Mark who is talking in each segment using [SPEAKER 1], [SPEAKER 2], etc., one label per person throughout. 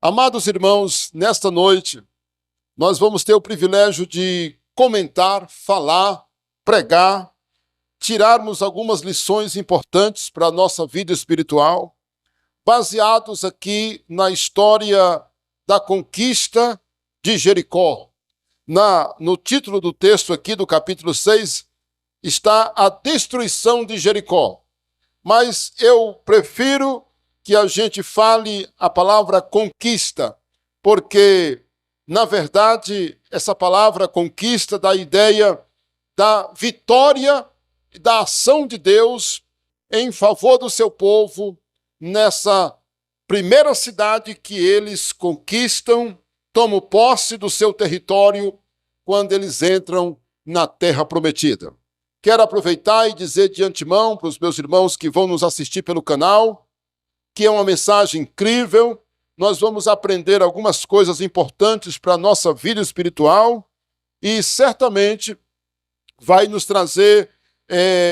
[SPEAKER 1] Amados irmãos, nesta noite, nós vamos ter o privilégio de comentar, falar, pregar, tirarmos algumas lições importantes para a nossa vida espiritual, baseados aqui na história da conquista de Jericó. No título do texto aqui do capítulo 6 está a destruição de Jericó. Mas eu prefiro que a gente fale a palavra conquista, porque, na verdade, essa palavra conquista dá a ideia da vitória e da ação de Deus em favor do seu povo nessa primeira cidade que eles conquistam, tomam posse do seu território quando eles entram na terra prometida. Quero aproveitar e dizer de antemão para os meus irmãos que vão nos assistir pelo canal, que é uma mensagem incrível. Nós vamos aprender algumas coisas importantes para a nossa vida espiritual e certamente vai nos trazer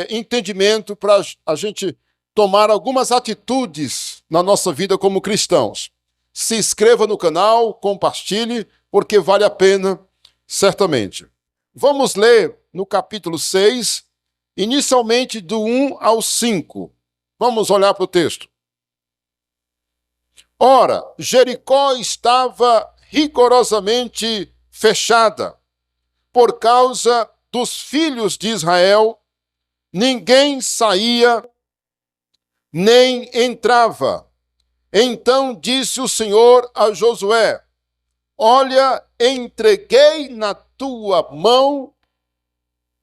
[SPEAKER 1] entendimento para a gente tomar algumas atitudes na nossa vida como cristãos. Se inscreva no canal, compartilhe, porque vale a pena, certamente. Vamos ler no capítulo 6, inicialmente do 1 ao 5. Vamos olhar para o texto. Ora, Jericó estava rigorosamente fechada. Por causa dos filhos de Israel, ninguém saía nem entrava. Então disse o Senhor a Josué: olha, entreguei na tua mão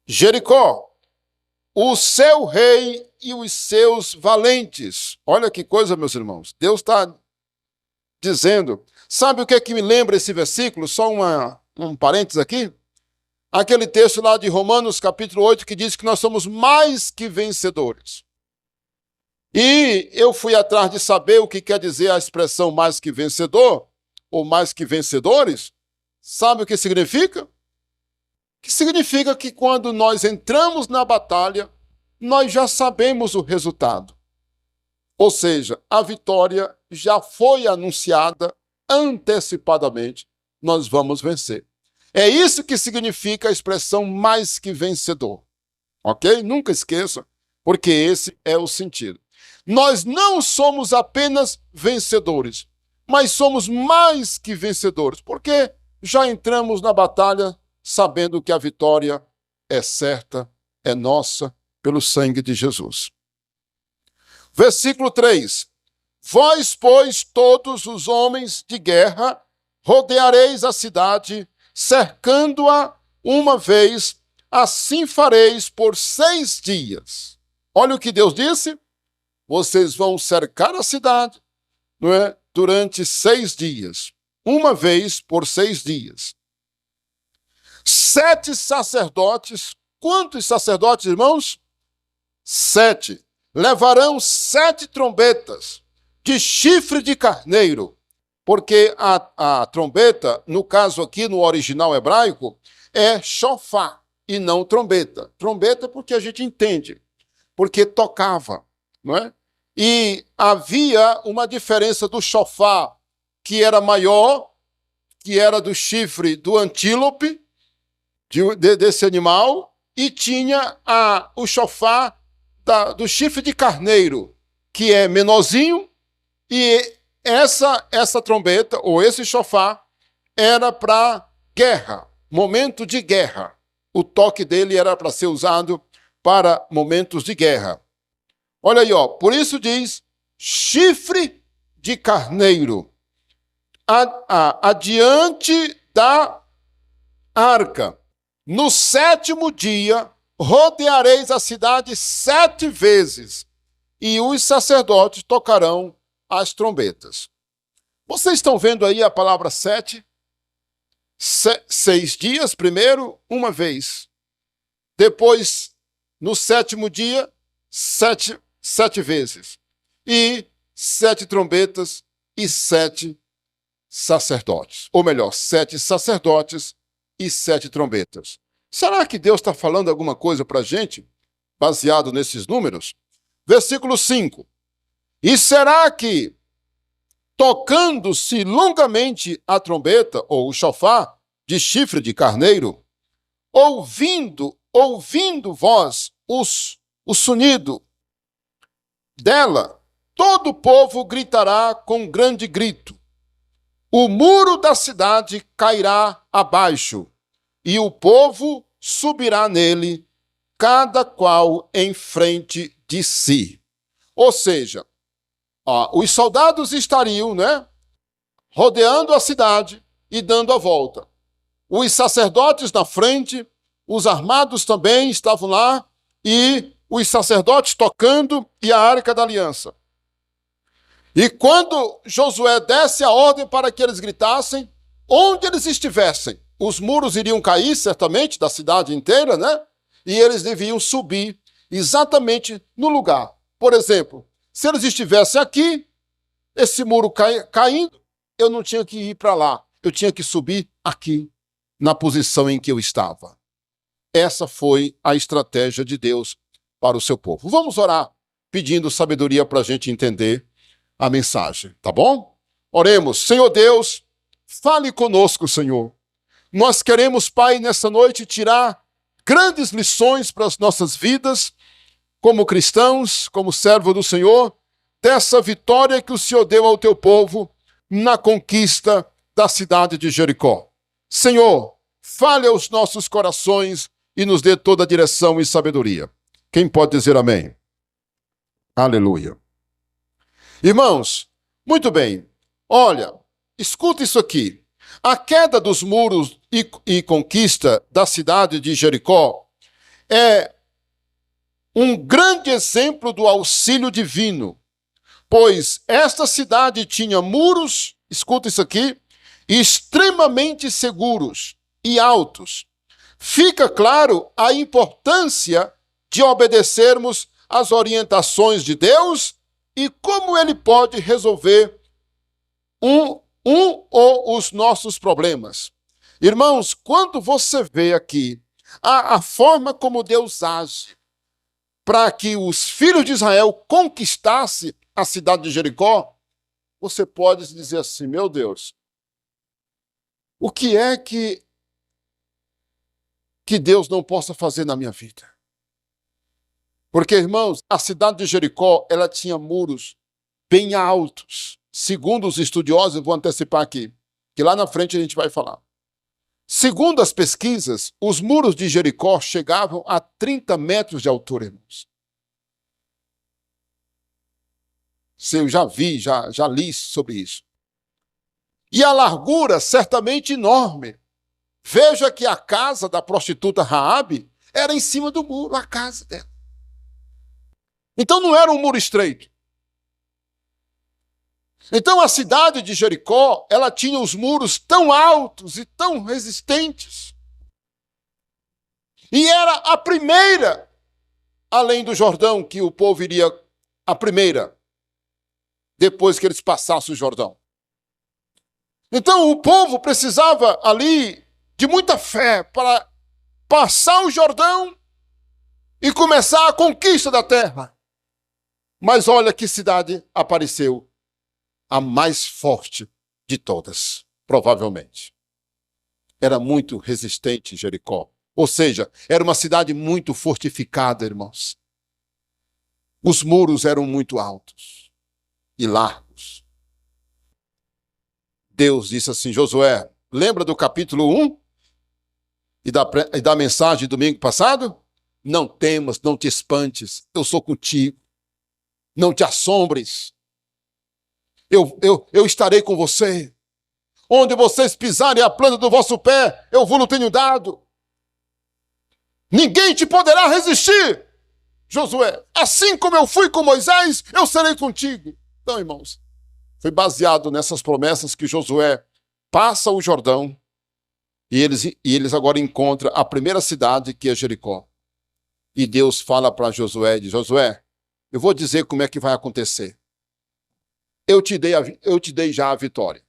[SPEAKER 1] Jericó, o seu rei e os seus valentes. Olha que coisa, meus irmãos. Deus está dizendo. Sabe o que é que me lembra esse versículo? Só um parênteses aqui. Aquele texto lá de Romanos, capítulo 8, que diz que nós somos mais que vencedores. E eu fui atrás de saber o que quer dizer a expressão mais que vencedor, ou mais que vencedores. Sabe o que significa? Que significa que quando nós entramos na batalha, nós já sabemos o resultado. Ou seja, a vitória já foi anunciada antecipadamente, nós vamos vencer. É isso que significa a expressão mais que vencedor. Ok? Nunca esqueça, porque esse é o sentido. Nós não somos apenas vencedores, mas somos mais que vencedores, porque já entramos na batalha sabendo que a vitória é certa, é nossa, pelo sangue de Jesus. Versículo 3. Vós, pois, todos os homens de guerra, rodeareis a cidade, cercando-a uma vez, assim fareis por 6 dias. Olha o que Deus disse. Vocês vão cercar a cidade, não é? Durante 6 dias. Uma vez por 6 dias. 7 sacerdotes. Quantos sacerdotes, irmãos? 7. Levarão 7 trombetas de chifre de carneiro. Porque a trombeta, no caso aqui no original hebraico, é shofar e não trombeta. Trombeta porque a gente entende, porque tocava, não é? E havia uma diferença do shofar, que era maior, que era do chifre do antílope, desse animal, e tinha o shofar do chifre de carneiro, que é menorzinho, e essa trombeta, ou esse shofar, era para guerra, momento de guerra. O toque dele era para ser usado para momentos de guerra. Olha aí, ó, por isso diz chifre de carneiro. Adiante da arca. No 7º dia, rodeareis a cidade 7 vezes, e os sacerdotes tocarão as trombetas. Vocês estão vendo aí a palavra 7? 6 dias, primeiro, uma vez. Depois, no 7º dia, 7 vezes. E 7 trombetas e 7 sacerdotes. Ou melhor, 7 sacerdotes e 7 trombetas. Será que Deus está falando alguma coisa para a gente, baseado nesses números? Versículo 5. E será que tocando-se longamente a trombeta, ou o chofar, de chifre de carneiro, ouvindo vós o sonido dela, todo o povo gritará com grande grito. O muro da cidade cairá abaixo, e o povo subirá nele, cada qual em frente de si. Ou seja, os soldados estariam, rodeando a cidade e dando a volta. Os sacerdotes na frente, os armados também estavam lá, e os sacerdotes tocando e a arca da aliança. E quando Josué desse a ordem para que eles gritassem, onde eles estivessem, os muros iriam cair, certamente, da cidade inteira, E eles deviam subir exatamente no lugar. Por exemplo, se eles estivessem aqui, esse muro caindo, eu não tinha que ir para lá. Eu tinha que subir aqui, na posição em que eu estava. Essa foi a estratégia de Deus para o seu povo. Vamos orar pedindo sabedoria para a gente entender a mensagem, tá bom? Oremos. Senhor Deus, fale conosco, Senhor. Nós queremos, Pai, nessa noite tirar grandes lições para as nossas vidas, como cristãos, como servo do Senhor, dessa vitória que o Senhor deu ao teu povo na conquista da cidade de Jericó. Senhor, fale aos nossos corações e nos dê toda a direção e sabedoria. Quem pode dizer amém? Aleluia. Irmãos, muito bem. Olha, escuta isso aqui. A queda dos muros e conquista da cidade de Jericó é um grande exemplo do auxílio divino, pois esta cidade tinha muros, escuta isso aqui, extremamente seguros e altos. Fica claro a importância de obedecermos às orientações de Deus e como ele pode resolver um ou os nossos problemas. Irmãos, quando você vê aqui a forma como Deus age para que os filhos de Israel conquistassem a cidade de Jericó, você pode dizer assim, meu Deus, o que é que Deus não possa fazer na minha vida? Porque, irmãos, a cidade de Jericó, ela tinha muros bem altos. Segundo os estudiosos, eu vou antecipar aqui, que lá na frente a gente vai falar. Segundo as pesquisas, os muros de Jericó chegavam a 30 metros de altura, irmãos. Eu já vi, já li sobre isso. E a largura certamente enorme. Veja que a casa da prostituta Raabe era em cima do muro, a casa dela. Então não era um muro estreito. Então a cidade de Jericó, ela tinha os muros tão altos e tão resistentes. E era a primeira, além do Jordão, que o povo iria, a primeira, depois que eles passassem o Jordão. Então o povo precisava ali de muita fé para passar o Jordão e começar a conquista da terra. Mas olha que cidade apareceu. A mais forte de todas, provavelmente. Era muito resistente Jericó. Ou seja, era uma cidade muito fortificada, irmãos. Os muros eram muito altos e largos. Deus disse assim, Josué, lembra do capítulo 1 e da mensagem do domingo passado? Não temas, não te espantes, eu sou contigo. Não te assombres. Eu estarei com você. Onde vocês pisarem a planta do vosso pé, eu vos tenho dado. Ninguém te poderá resistir, Josué. Assim como eu fui com Moisés, eu serei contigo. Então, irmãos, foi baseado nessas promessas que Josué passa o Jordão e eles agora encontram a primeira cidade, que é Jericó. E Deus fala para Josué, diz, Josué, eu vou dizer como é que vai acontecer. Eu te dei já a vitória.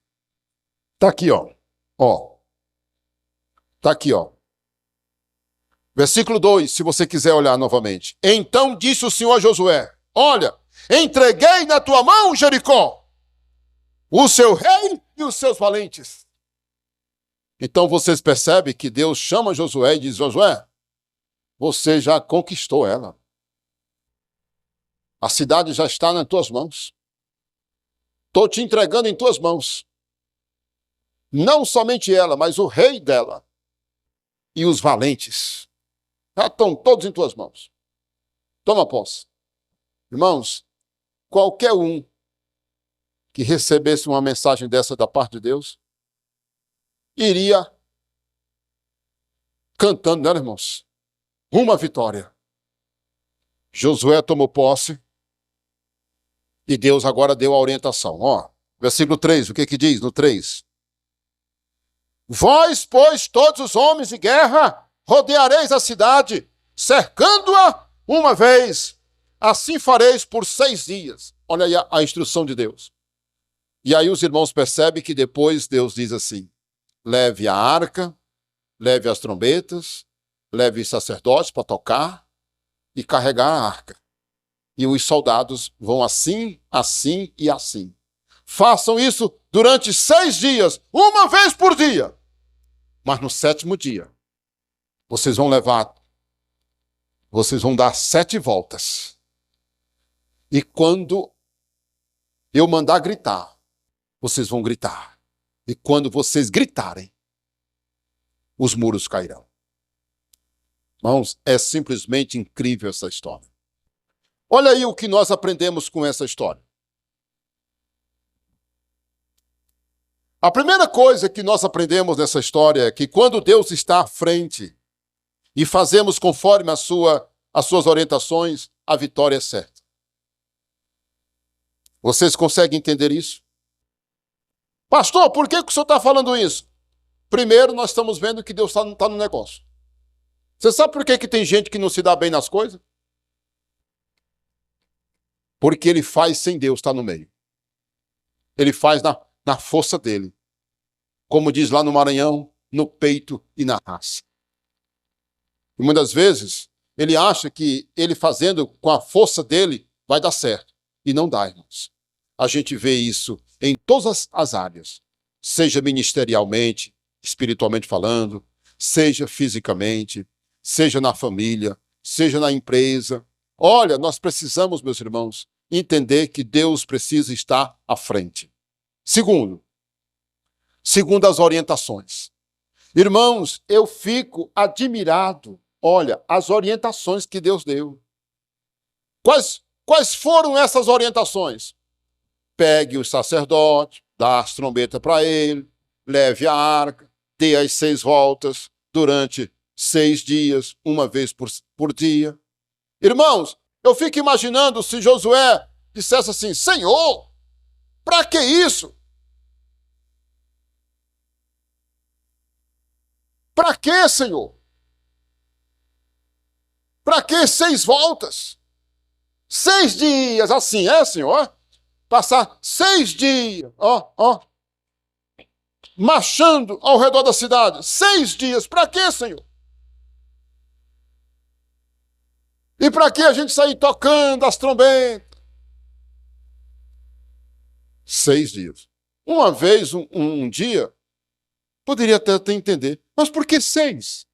[SPEAKER 1] Está aqui, ó. Está aqui, ó. Versículo 2, se você quiser olhar novamente. Então disse o Senhor a Josué, olha, entreguei na tua mão Jericó. o seu rei e os seus valentes. Então vocês percebem que Deus chama Josué e diz: Josué, você já conquistou ela. A cidade já está nas tuas mãos. Estou te entregando em tuas mãos. Não somente ela, mas o rei dela e os valentes. Já estão todos em tuas mãos. Toma posse. Irmãos, qualquer um que recebesse uma mensagem dessa da parte de Deus, iria cantando, né, irmãos? Uma vitória. Josué tomou posse e Deus agora deu a orientação. Ó, versículo 3, o que diz no 3? Vós, pois, todos os homens de guerra, rodeareis a cidade, cercando-a uma vez. Assim fareis por 6 dias. Olha aí a instrução de Deus. E aí os irmãos percebem que depois Deus diz assim: leve a arca, leve as trombetas, leve os sacerdotes para tocar e carregar a arca. E os soldados vão assim, assim e assim. Façam isso durante 6 dias, uma vez por dia. Mas no 7º dia, vocês vão dar 7 voltas. E quando eu mandar gritar, vocês vão gritar. E quando vocês gritarem, os muros cairão. Irmãos, é simplesmente incrível essa história. Olha aí o que nós aprendemos com essa história. A primeira coisa que nós aprendemos nessa história é que quando Deus está à frente e fazemos conforme as suas orientações, a vitória é certa. Vocês conseguem entender isso? Pastor, por que o senhor está falando isso? Primeiro, nós estamos vendo que Deus está no negócio. Você sabe por que tem gente que não se dá bem nas coisas? Porque ele faz sem Deus estar no meio. Ele faz na força dele. Como diz lá no Maranhão, no peito e na raça. E muitas vezes, ele acha que ele fazendo com a força dele vai dar certo. E não dá, irmãos. A gente vê isso em todas as áreas. Seja ministerialmente, espiritualmente falando, seja fisicamente, seja na família, seja na empresa. Olha, nós precisamos, meus irmãos, entender que Deus precisa estar à frente. Segundo as orientações. Irmãos, eu fico admirado. Olha, as orientações que Deus deu. Quais foram essas orientações? Pegue o sacerdote, dá as trombetas para ele, leve a arca, dê as 6 voltas durante 6 dias, uma vez por dia. Irmãos, eu fico imaginando se Josué dissesse assim: Senhor, para que isso? Para que, Senhor? Para que 6 voltas? 6 dias, assim, Senhor? Passar 6 dias, marchando ao redor da cidade. 6 dias, para que, Senhor? E para que a gente sair tocando as trombetas? 6 dias. Uma vez, um dia, poderia até entender. Mas por que 6?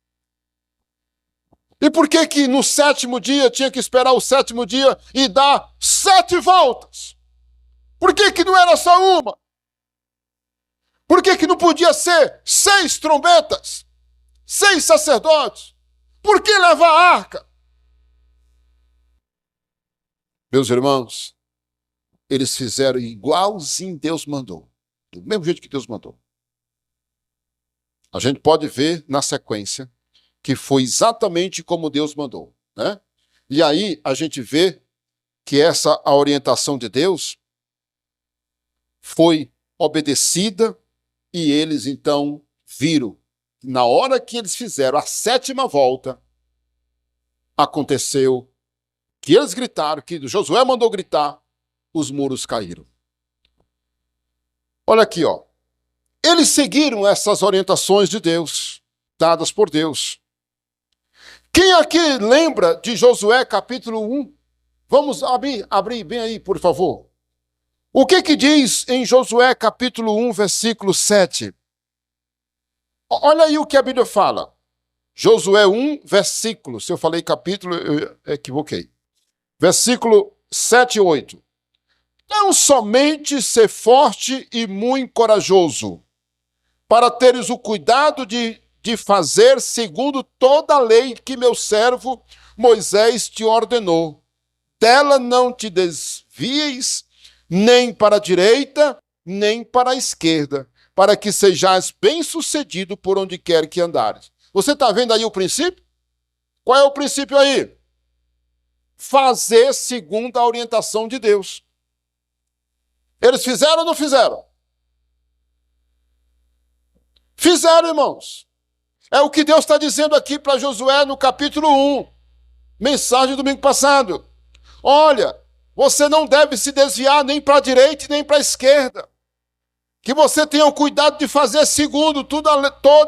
[SPEAKER 1] E por que no 7º dia tinha que esperar o 7º dia e dar 7 voltas? Por que não era só uma? Por que não podia ser 6 trombetas? 6 sacerdotes? Por que levar a arca? Meus irmãos, eles fizeram igualzinho Deus mandou. Do mesmo jeito que Deus mandou. A gente pode ver na sequência que foi exatamente como Deus mandou, né? E aí a gente vê que a orientação de Deus foi obedecida e eles então viram. Na hora que eles fizeram a 7ª volta, aconteceu que eles gritaram, que Josué mandou gritar, os muros caíram. Olha aqui, ó. Eles seguiram essas orientações de Deus, dadas por Deus. Quem aqui lembra de Josué capítulo 1? Vamos abrir bem aí, por favor. O que diz em Josué capítulo 1, versículo 7? Olha aí o que a Bíblia fala. Josué 1, versículo. Se eu falei capítulo, eu equivoquei. Versículo 7 e 8. Não somente ser forte e muito corajoso, para teres o cuidado de fazer segundo toda a lei que meu servo Moisés te ordenou. Dela não te desvieis, nem para a direita, nem para a esquerda, para que sejais bem-sucedido por onde quer que andares. Você está vendo aí o princípio? Qual é o princípio aí? Fazer segundo a orientação de Deus. Eles fizeram ou não fizeram? Fizeram, irmãos. É o que Deus está dizendo aqui para Josué no capítulo 1. Mensagem do domingo passado. Olha, você não deve se desviar nem para a direita nem para a esquerda. Que você tenha o cuidado de fazer segundo toda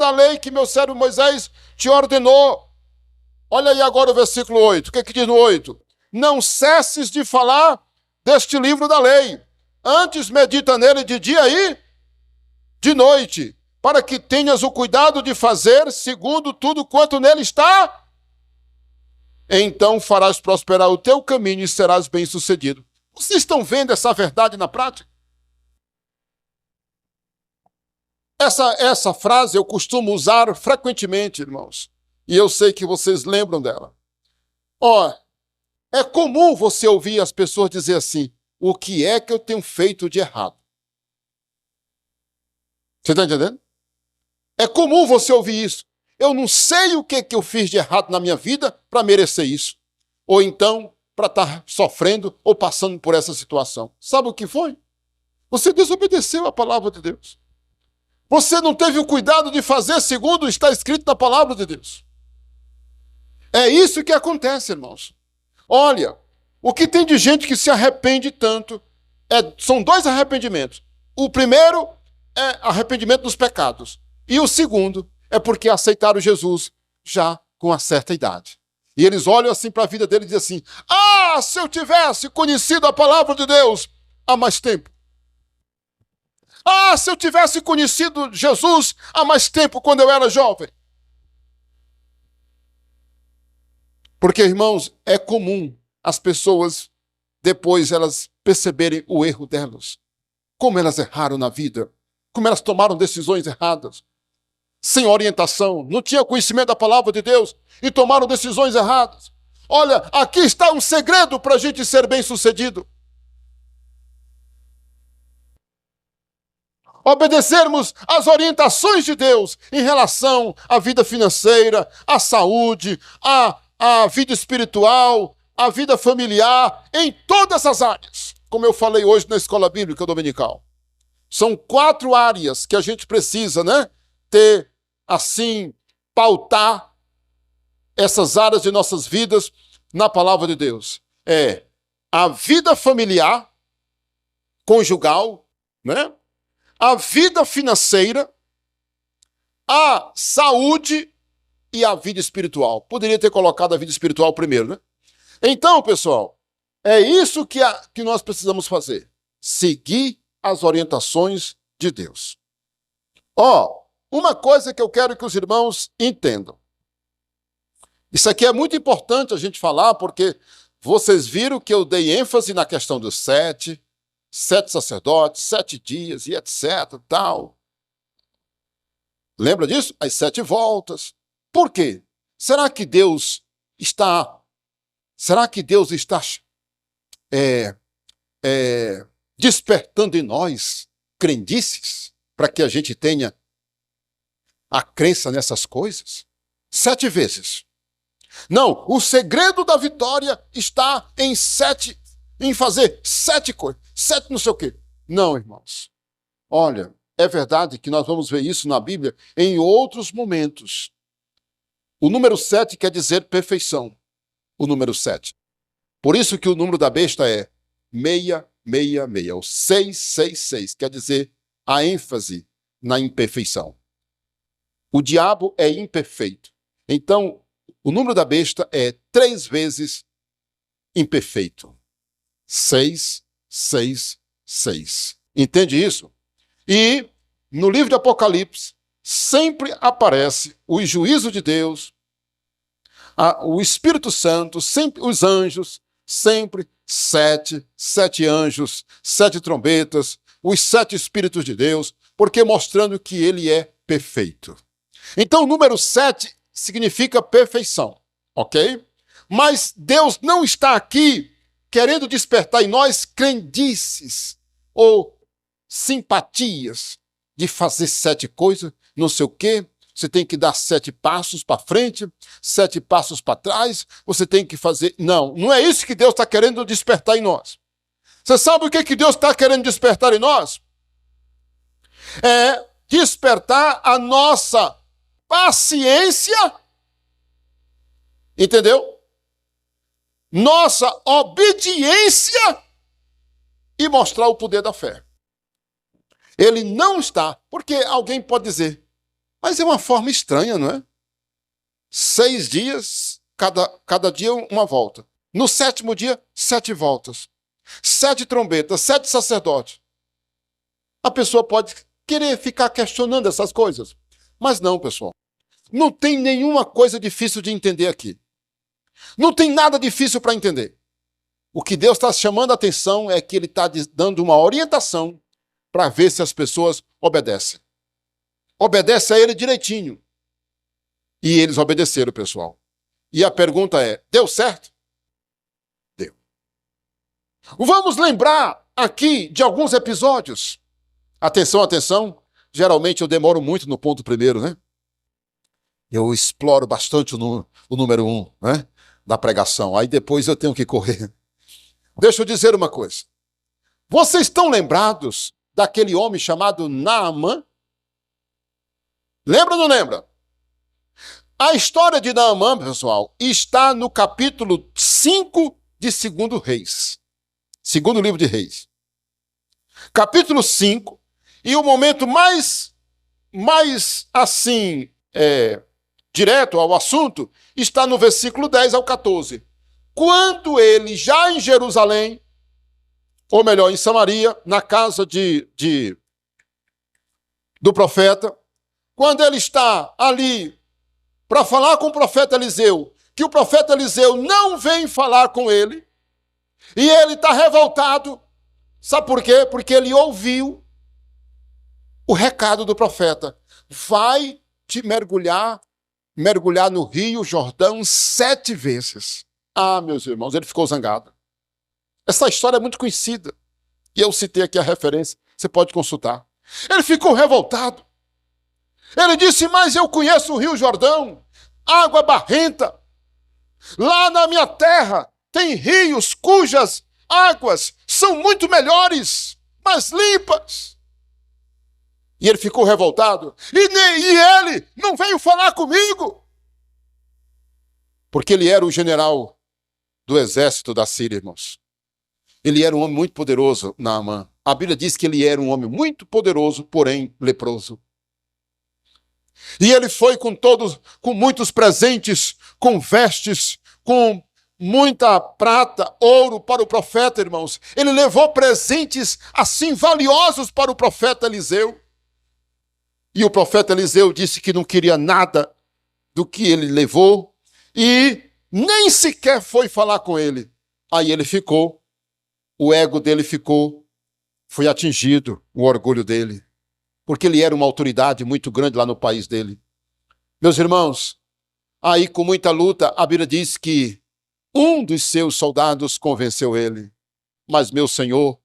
[SPEAKER 1] a lei que meu servo Moisés te ordenou. Olha aí agora o versículo 8. O que diz no 8? Não cesses de falar deste livro da lei. Antes medita nele de dia e de noite, para que tenhas o cuidado de fazer segundo tudo quanto nele está. Então farás prosperar o teu caminho e serás bem-sucedido. Vocês estão vendo essa verdade na prática? Essa frase eu costumo usar frequentemente, irmãos. E eu sei que vocês lembram dela. É comum você ouvir as pessoas dizer assim: o que é que eu tenho feito de errado? Você está entendendo? É comum você ouvir isso. Eu não sei o que eu fiz de errado na minha vida para merecer isso. Ou então, para estar sofrendo ou passando por essa situação. Sabe o que foi? Você desobedeceu a palavra de Deus. Você não teve o cuidado de fazer segundo está escrito na palavra de Deus. É isso que acontece, irmãos. Olha, o que tem de gente que se arrepende tanto, são dois arrependimentos. O primeiro é arrependimento dos pecados. E o segundo é porque aceitaram Jesus já com uma certa idade. E eles olham assim para a vida dele e dizem assim: se eu tivesse conhecido a palavra de Deus há mais tempo. Se eu tivesse conhecido Jesus há mais tempo, quando eu era jovem. Porque, irmãos, é comum as pessoas, depois elas perceberem o erro delas. Como elas erraram na vida. Como elas tomaram decisões erradas. Sem orientação, não tinham conhecimento da palavra de Deus e tomaram decisões erradas. Olha, aqui está um segredo para a gente ser bem-sucedido. Obedecermos às orientações de Deus em relação à vida financeira, à saúde, à vida espiritual, à vida familiar, em todas as áreas, como eu falei hoje na escola bíblica dominical. São 4 áreas que a gente precisa, ter, assim, pautar essas áreas de nossas vidas na palavra de Deus. É a vida familiar, conjugal, a vida financeira, a saúde e a vida espiritual. Poderia ter colocado a vida espiritual primeiro, Então, pessoal, é isso que nós precisamos fazer. Seguir as orientações de Deus. Uma coisa que eu quero que os irmãos entendam. Isso aqui é muito importante a gente falar, porque vocês viram que eu dei ênfase na questão dos 7 sacerdotes, 7 dias e etc, tal. Lembra disso? As 7 voltas. Por quê? Será que Deus está despertando em nós crendices para que a gente tenha a crença nessas coisas? 7 vezes. Não, o segredo da vitória está em fazer 7 coisas, 7 não sei o quê. Não, irmãos. Olha, é verdade que nós vamos ver isso na Bíblia em outros momentos. O número 7 quer dizer perfeição. O número 7. Por isso que o número da besta é 666, o 666, quer dizer a ênfase na imperfeição. O diabo é imperfeito. Então, o número da besta é 3 vezes imperfeito. 6, 6, 6. Entende isso? E no livro de Apocalipse sempre aparece o juízo de Deus, o Espírito Santo, sempre os anjos, sempre sete anjos, 7 trombetas, os 7 Espíritos de Deus, porque mostrando que ele é perfeito. Então o número 7 significa perfeição, ok? Mas Deus não está aqui querendo despertar em nós crendices ou simpatias de fazer 7 coisas, não sei o quê. Você tem que dar 7 passos para frente, 7 passos para trás, você tem que fazer... Não, não é isso que Deus está querendo despertar em nós. Você sabe o que Deus está querendo despertar em nós? É despertar a nossa paciência, entendeu? Nossa obediência e mostrar o poder da fé. Ele não está, porque alguém pode dizer, mas é uma forma estranha, não é? 6 dias, cada dia uma volta. No 7º dia, 7 voltas. 7 trombetas, 7 sacerdotes. A pessoa pode querer ficar questionando essas coisas. Mas não, pessoal. Não tem nenhuma coisa difícil de entender aqui. Não tem nada difícil para entender. O que Deus está chamando a atenção é que Ele está dando uma orientação para ver se as pessoas obedecem. Obedece a Ele direitinho. E eles obedeceram, pessoal. E a pergunta é, deu certo? Deu. Vamos lembrar aqui de alguns episódios. Atenção, atenção. Geralmente eu demoro muito no ponto primeiro, né? Eu exploro bastante o número 1, né? Da pregação. Aí depois eu tenho que correr. Deixa eu dizer uma coisa. Vocês estão lembrados daquele homem chamado Naamã? Lembra ou não lembra? A história de Naamã, pessoal, está no capítulo 5 de 2 Reis. Segundo livro de Reis. Capítulo 5. E o momento mais assim, direto ao assunto, está no versículo 10 ao 14. Quando ele, já em Jerusalém, ou melhor, em Samaria, na casa do profeta, quando ele está ali para falar com o profeta Eliseu, que o profeta Eliseu não vem falar com ele, e ele está revoltado. Sabe por quê? Porque ele ouviu o recado do profeta. Vai te mergulhar no Rio Jordão 7 vezes. Ah, meus irmãos, ele ficou zangado. Essa história é muito conhecida. E eu citei aqui a referência. Você pode consultar. Ele ficou revoltado. Ele disse, mas eu conheço o Rio Jordão, água barrenta. Lá na minha terra tem rios cujas águas são muito melhores, mais limpas. E ele ficou revoltado. E ele não veio falar comigo. Porque ele era o general do exército da Síria, irmãos. Ele era um homem muito poderoso, Naamã. A Bíblia diz que ele era um homem muito poderoso, porém leproso. E ele foi com muitos presentes, com vestes, com muita prata, ouro para o profeta, irmãos. Ele levou presentes assim valiosos para o profeta Eliseu. E o profeta Eliseu disse que não queria nada do que ele levou e nem sequer foi falar com ele. Aí ele ficou, o ego dele foi atingido, o orgulho dele, porque ele era uma autoridade muito grande lá no país dele. Meus irmãos, aí com muita luta, a Bíblia diz que um dos seus soldados convenceu ele. Mas, meu Senhor,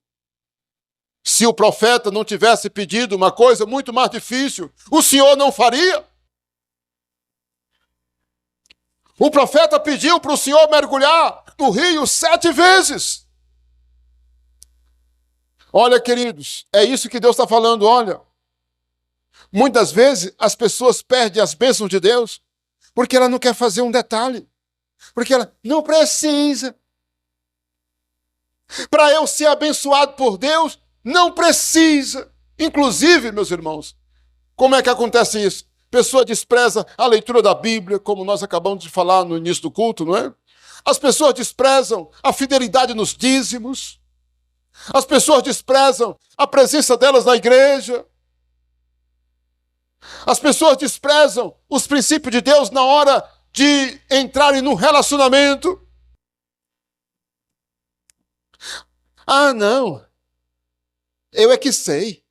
[SPEAKER 1] se o profeta não tivesse pedido uma coisa muito mais difícil, o Senhor não faria? O profeta pediu para o Senhor mergulhar no rio 7 vezes. Olha, queridos, é isso que Deus está falando, olha. Muitas vezes as pessoas perdem as bênçãos de Deus porque ela não quer fazer um detalhe. Porque ela não precisa. Para eu ser abençoado por Deus, não precisa. Inclusive, meus irmãos, como é que acontece isso? Pessoa despreza a leitura da Bíblia, como nós acabamos de falar no início do culto, não é? As pessoas desprezam a fidelidade nos dízimos. As pessoas desprezam a presença delas na igreja. As pessoas desprezam os princípios de Deus na hora de entrarem num relacionamento. Ah, não. Eu é que sei.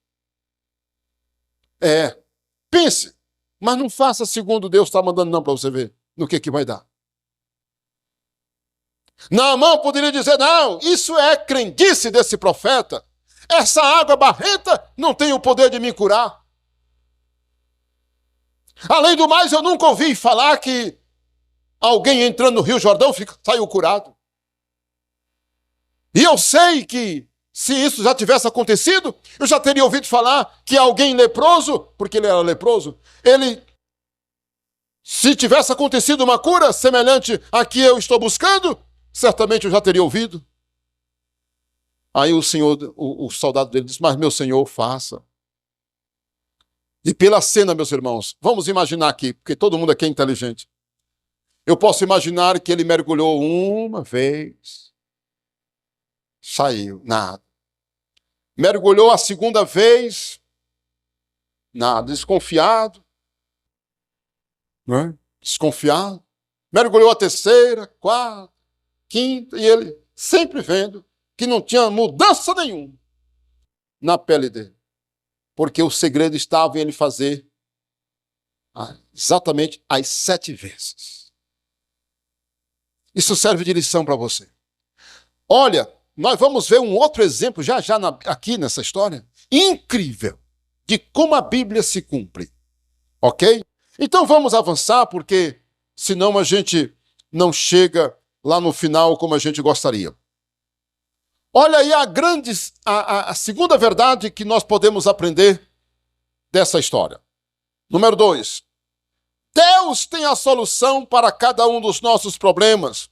[SPEAKER 1] Pense, mas não faça segundo Deus está mandando não para você ver no que vai dar. Naamã poderia dizer, não, isso é crendice desse profeta. Essa água barrenta não tem o poder de me curar. Além do mais, eu nunca ouvi falar que alguém entrando no Rio Jordão saiu curado. E eu sei que se isso já tivesse acontecido, eu já teria ouvido falar que alguém leproso, porque ele era leproso, se tivesse acontecido uma cura semelhante à que eu estou buscando, certamente eu já teria ouvido. Aí o soldado dele disse, mas meu senhor, faça. E pela cena, meus irmãos, vamos imaginar aqui, porque todo mundo aqui é inteligente. Eu posso imaginar que ele mergulhou uma vez, saiu, nada. Mergulhou a segunda vez, nada, desconfiado. Não é? Desconfiado. Mergulhou a terceira, quarta, quinta, e ele sempre vendo que não tinha mudança nenhuma na pele dele. Porque o segredo estava em ele fazer exatamente as 7 vezes. Isso serve de lição para você. Olha, nós vamos ver um outro exemplo já aqui nessa história, incrível, de como a Bíblia se cumpre. Ok? Então vamos avançar, porque senão a gente não chega lá no final como a gente gostaria. Olha aí a segunda verdade que nós podemos aprender dessa história. Número 2. Deus tem a solução para cada um dos nossos problemas,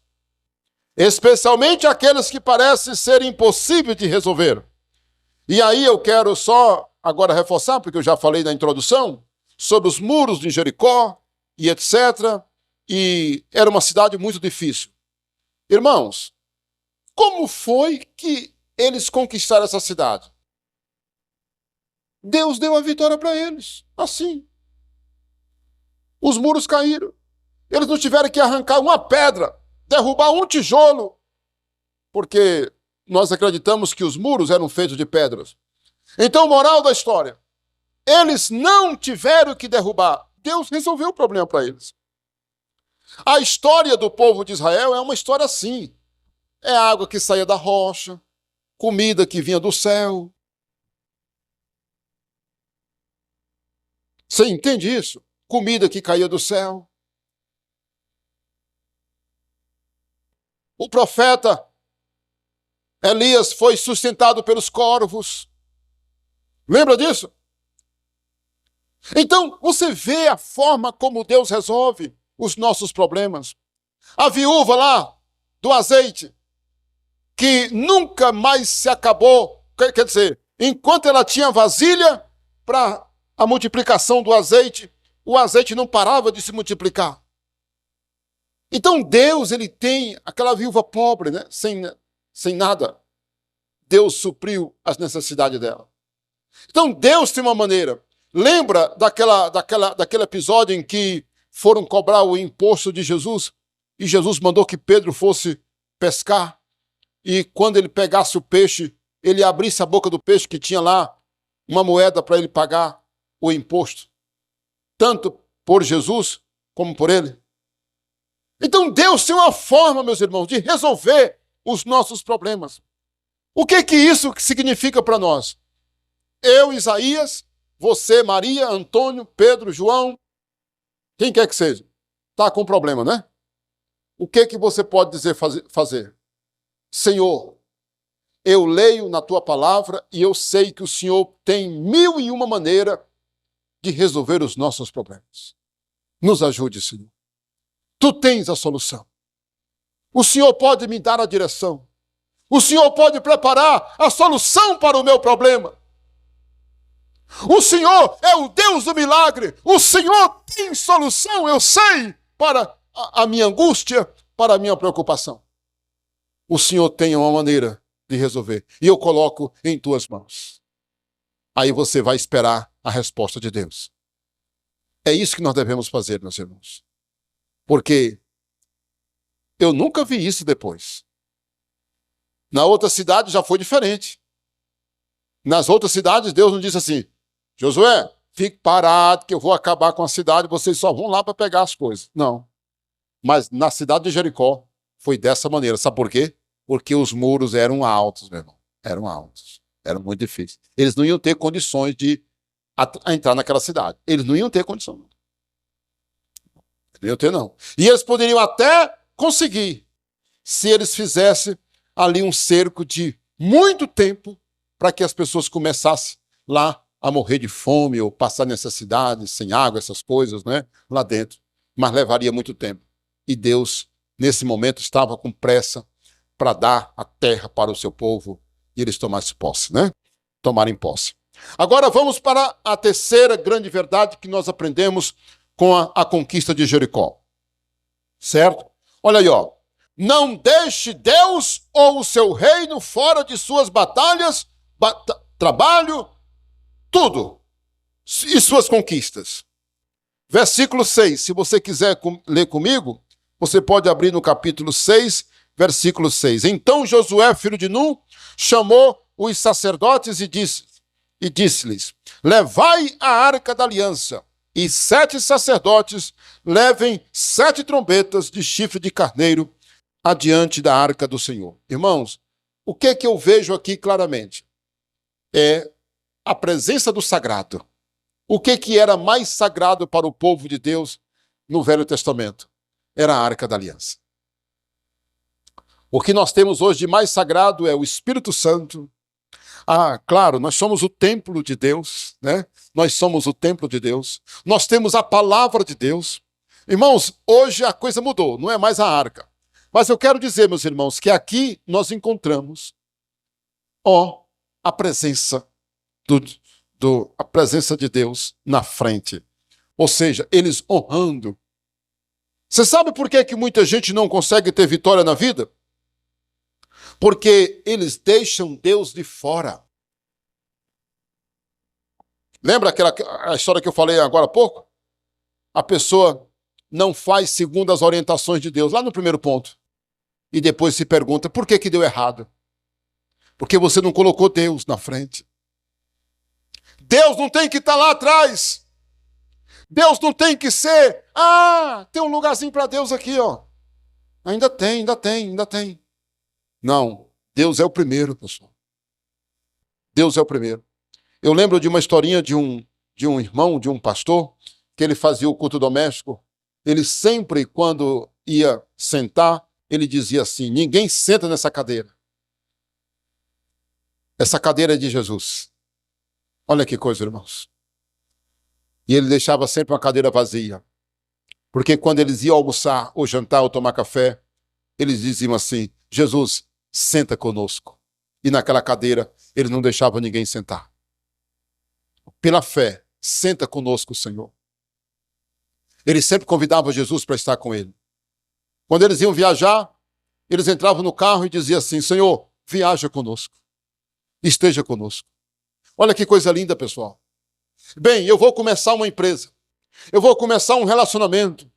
[SPEAKER 1] especialmente aqueles que parecem ser impossíveis de resolver. E aí eu quero só agora reforçar, porque eu já falei na introdução, sobre os muros de Jericó e etc. E era uma cidade muito difícil. Irmãos, como foi que eles conquistaram essa cidade? Deus deu a vitória para eles, assim. Os muros caíram. Eles não tiveram que arrancar uma pedra, derrubar um tijolo, porque nós acreditamos que os muros eram feitos de pedras. Então, moral da história, eles não tiveram que derrubar. Deus resolveu o problema para eles. A história do povo de Israel é uma história assim. É água que saía da rocha, comida que vinha do céu. Você entende isso? Comida que caía do céu. O profeta Elias foi sustentado pelos corvos. Lembra disso? Então, você vê a forma como Deus resolve os nossos problemas. A viúva lá do azeite, que nunca mais se acabou, quer dizer, enquanto ela tinha vasilha para a multiplicação do azeite, o azeite não parava de se multiplicar. Então Deus, ele tem aquela viúva pobre, né? sem nada. Deus supriu as necessidades dela. Então Deus tem uma maneira. Lembra daquele episódio em que foram cobrar o imposto de Jesus? E Jesus mandou que Pedro fosse pescar. E quando ele pegasse o peixe, ele abrisse a boca do peixe que tinha lá uma moeda para ele pagar o imposto. Tanto por Jesus como por ele. Então Deus tem uma forma, meus irmãos, de resolver os nossos problemas. O que isso significa para nós? Eu, Isaías, você, Maria, Antônio, Pedro, João, quem quer que seja, está com problema, né? O que você pode dizer fazer? Senhor, eu leio na tua palavra e eu sei que o Senhor tem 1001 maneiras de resolver os nossos problemas. Nos ajude, Senhor. Tu tens a solução. O Senhor pode me dar a direção. O Senhor pode preparar a solução para o meu problema. O Senhor é o Deus do milagre. O Senhor tem solução, eu sei, para a minha angústia, para a minha preocupação. O Senhor tem uma maneira de resolver. E eu coloco em tuas mãos. Aí você vai esperar a resposta de Deus. É isso que nós devemos fazer, meus irmãos. Porque eu nunca vi isso depois. Na outra cidade já foi diferente. Nas outras cidades, Deus não disse assim: Josué, fique parado que eu vou acabar com a cidade, vocês só vão lá para pegar as coisas. Não. Mas na cidade de Jericó foi dessa maneira. Sabe por quê? Porque os muros eram altos, meu irmão. Eram altos. Eram muito difíceis. Eles não iam ter condições de entrar naquela cidade. Eles não iam ter condição. Não iam ter, não. E eles poderiam até conseguir, se eles fizessem ali um cerco de muito tempo para que as pessoas começassem lá a morrer de fome ou passar necessidade, sem água, essas coisas, né? Lá dentro. Mas levaria muito tempo. E Deus, nesse momento, estava com pressa para dar a terra para o seu povo e eles tomassem posse, né? Tomarem posse. Agora vamos para a terceira grande verdade que nós aprendemos com a conquista de Jericó. Certo? Olha aí, ó. Não deixe Deus ou o seu reino fora de suas batalhas, trabalho, tudo. E suas conquistas. Versículo 6. Se você quiser ler comigo, você pode abrir no capítulo 6, versículo 6. Então Josué, filho de Nun, chamou os sacerdotes e disse-lhes: levai a arca da aliança, e 7 sacerdotes levem 7 trombetas de chifre de carneiro adiante da arca do Senhor. Irmãos, o que é que eu vejo aqui claramente? É a presença do sagrado. O que é que era mais sagrado para o povo de Deus no Velho Testamento? Era a arca da aliança. O que nós temos hoje de mais sagrado é o Espírito Santo. Ah, claro, nós somos o templo de Deus, né? Nós somos o templo de Deus. Nós temos a palavra de Deus. Irmãos, hoje a coisa mudou, não é mais a arca. Mas eu quero dizer, meus irmãos, que aqui nós encontramos, a presença a presença de Deus na frente. Ou seja, eles honrando. Você sabe por que muita gente não consegue ter vitória na vida? Porque eles deixam Deus de fora. Lembra a história que eu falei agora há pouco? A pessoa não faz segundo as orientações de Deus, lá no primeiro ponto. E depois se pergunta, por que deu errado? Porque você não colocou Deus na frente. Deus não tem que estar lá atrás. Deus não tem que ser, tem um lugarzinho para Deus aqui, ó. Ainda tem. Não, Deus é o primeiro, pessoal. Deus é o primeiro. Eu lembro de uma historinha de um irmão, de um pastor, que ele fazia o culto doméstico. Ele sempre, quando ia sentar, ele dizia assim: ninguém senta nessa cadeira. Essa cadeira é de Jesus. Olha que coisa, irmãos. E ele deixava sempre uma cadeira vazia. Porque quando eles iam almoçar, ou jantar, ou tomar café, eles diziam assim: Jesus, senta conosco. E naquela cadeira, eles não deixavam ninguém sentar. Pela fé, senta conosco, Senhor. Eles sempre convidavam Jesus para estar com ele. Quando eles iam viajar, eles entravam no carro e diziam assim: Senhor, viaja conosco. Esteja conosco. Olha que coisa linda, pessoal. Bem, eu vou começar uma empresa. Eu vou começar um relacionamento.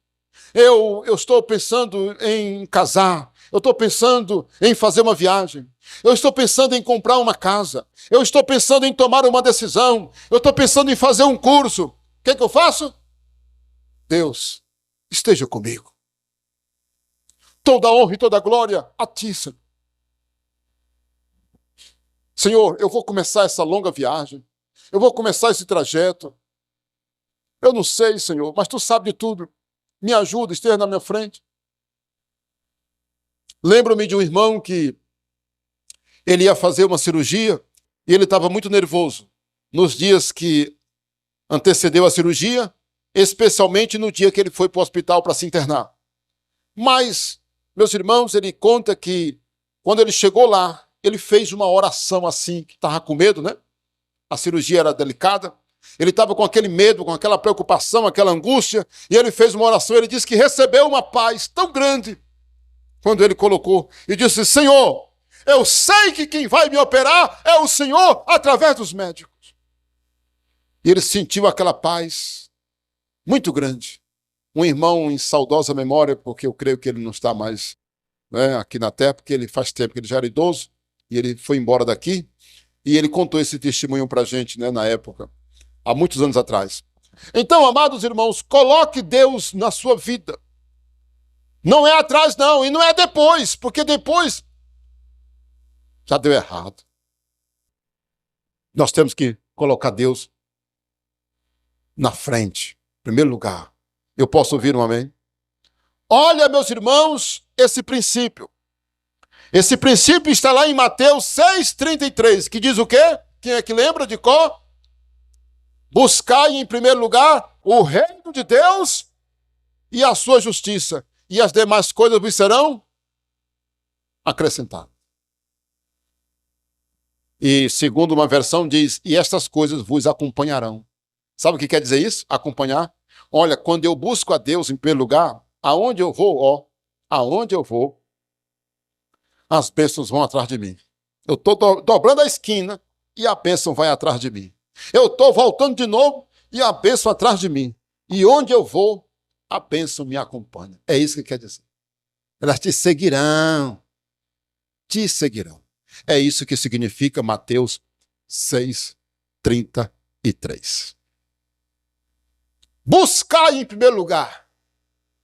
[SPEAKER 1] Eu estou pensando em casar. Eu estou pensando em fazer uma viagem. Eu estou pensando em comprar uma casa. Eu estou pensando em tomar uma decisão. Eu estou pensando em fazer um curso. O que é que eu faço? Deus, esteja comigo. Toda honra e toda glória a ti, Senhor. Senhor, eu vou começar essa longa viagem. Eu vou começar esse trajeto. Eu não sei, Senhor, mas tu sabes de tudo. Me ajuda, esteja na minha frente. Lembro-me de um irmão que ele ia fazer uma cirurgia e ele estava muito nervoso nos dias que antecedeu a cirurgia, especialmente no dia que ele foi para o hospital para se internar. Mas, meus irmãos, ele conta que quando ele chegou lá, ele fez uma oração assim, que estava com medo, né? A cirurgia era delicada. Ele estava com aquele medo, com aquela preocupação, aquela angústia, e ele fez uma oração. Ele disse que recebeu uma paz tão grande quando ele colocou e disse: Senhor, Eu sei que quem vai me operar é o Senhor através dos médicos. E ele sentiu aquela paz muito grande. Um irmão em saudosa memória, porque eu creio que ele não está mais, né, aqui na terra, porque ele faz tempo que ele já era idoso, e ele foi embora daqui, e ele contou esse testemunho para a gente, né, na época, há muitos anos atrás. Então, amados irmãos, coloque Deus na sua vida. Não é atrás, não, e não é depois, porque depois já deu errado. Nós temos que colocar Deus na frente, em primeiro lugar. Eu posso ouvir um amém? Olha, meus irmãos, esse princípio. Esse princípio está lá em Mateus 6,33, que diz o quê? Quem é que lembra de qual? Buscai em primeiro lugar o reino de Deus e a sua justiça, e as demais coisas vos serão acrescentadas. E segundo uma versão diz, e estas coisas vos acompanharão. Sabe o que quer dizer isso? Acompanhar? Olha, quando eu busco a Deus em primeiro lugar, aonde eu vou, aonde eu vou, as bênçãos vão atrás de mim. Eu estou dobrando a esquina e a bênção vai atrás de mim. Eu estou voltando de novo e a bênção atrás de mim. E onde eu vou, a bênção me acompanha. É isso que quer dizer. Elas te seguirão. Te seguirão. É isso que significa Mateus 6,33. Buscai em primeiro lugar